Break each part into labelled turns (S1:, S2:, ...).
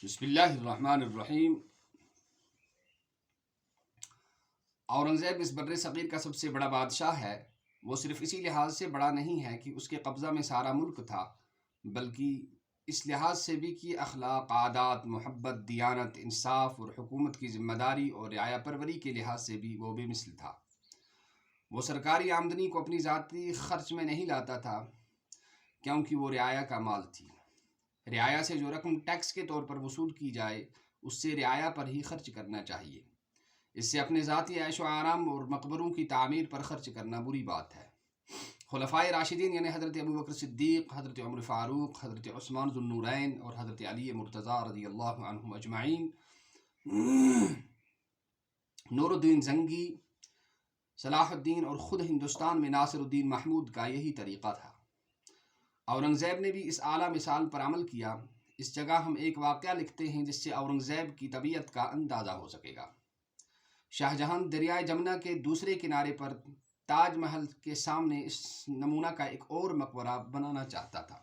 S1: بسم اللہ الرحمن الرحیم۔ اورنگزیب اس بر صغیر کا سب سے بڑا بادشاہ ہے۔ وہ صرف اسی لحاظ سے بڑا نہیں ہے کہ اس کے قبضہ میں سارا ملک تھا، بلکہ اس لحاظ سے بھی کہ اخلاق، عادات، محبت، دیانت، انصاف اور حکومت کی ذمہ داری اور رعایا پروری کے لحاظ سے بھی وہ بے مثل تھا۔ وہ سرکاری آمدنی کو اپنی ذاتی خرچ میں نہیں لاتا تھا، کیونکہ وہ رعایا کا مال تھی۔ رعایا سے جو رقم ٹیکس کے طور پر وصول کی جائے، اس سے رعایا پر ہی خرچ کرنا چاہیے۔ اس سے اپنے ذاتی عیش و آرام اور مقبروں کی تعمیر پر خرچ کرنا بری بات ہے۔ خلفائے راشدین یعنی حضرت ابوبکر صدیق، حضرت عمر فاروق، حضرت عثمان ذو النورین اور حضرت علی مرتضیٰ رضی اللہ عنہم اجمعین، نور الدین زنگی، صلاح الدین اور خود ہندوستان میں ناصر الدین محمود کا یہی طریقہ تھا۔ اورنگزیب نے بھی اس اعلیٰ مثال پر عمل کیا۔ اس جگہ ہم ایک واقعہ لکھتے ہیں جس سے اورنگزیب کی طبیعت کا اندازہ ہو سکے گا۔ شاہ جہاں دریائے جمنا کے دوسرے کنارے پر تاج محل کے سامنے اس نمونہ کا ایک اور مقبرہ بنانا چاہتا تھا۔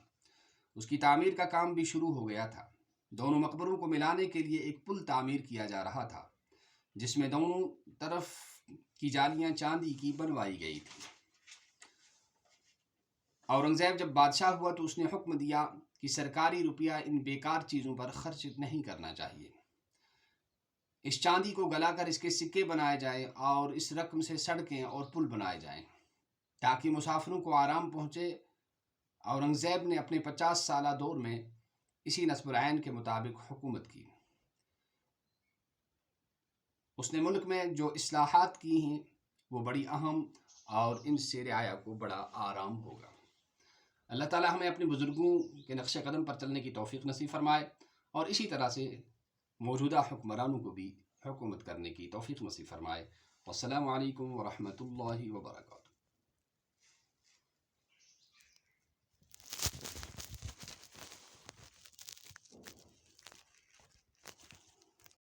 S1: اس کی تعمیر کا کام بھی شروع ہو گیا تھا۔ دونوں مقبروں کو ملانے کے لیے ایک پل تعمیر کیا جا رہا تھا، جس میں دونوں طرف کی جالیاں چاندی کی بنوائی گئی تھی۔ اورنگزیب جب بادشاہ ہوا تو اس نے حکم دیا کہ سرکاری روپیہ ان بیکار چیزوں پر خرچ نہیں کرنا چاہیے۔ اس چاندی کو گلا کر اس کے سکے بنائے جائیں اور اس رقم سے سڑکیں اور پل بنائے جائیں تاکہ مسافروں کو آرام پہنچے۔ اورنگزیب نے اپنے 50 سالہ دور میں اسی نصب العین کے مطابق حکومت کی۔ اس نے ملک میں جو اصلاحات کی ہیں وہ بڑی اہم، اور ان سے رعایا کو بڑا آرام ہوگا۔ اللہ تعالی ہمیں اپنے بزرگوں کے نقش قدم پر چلنے کی توفیق نصیب فرمائے، اور اسی طرح سے موجودہ حکمرانوں کو بھی حکومت کرنے کی توفیق نصیب فرمائے۔ والسلام علیکم ورحمۃ اللہ وبرکاتہ۔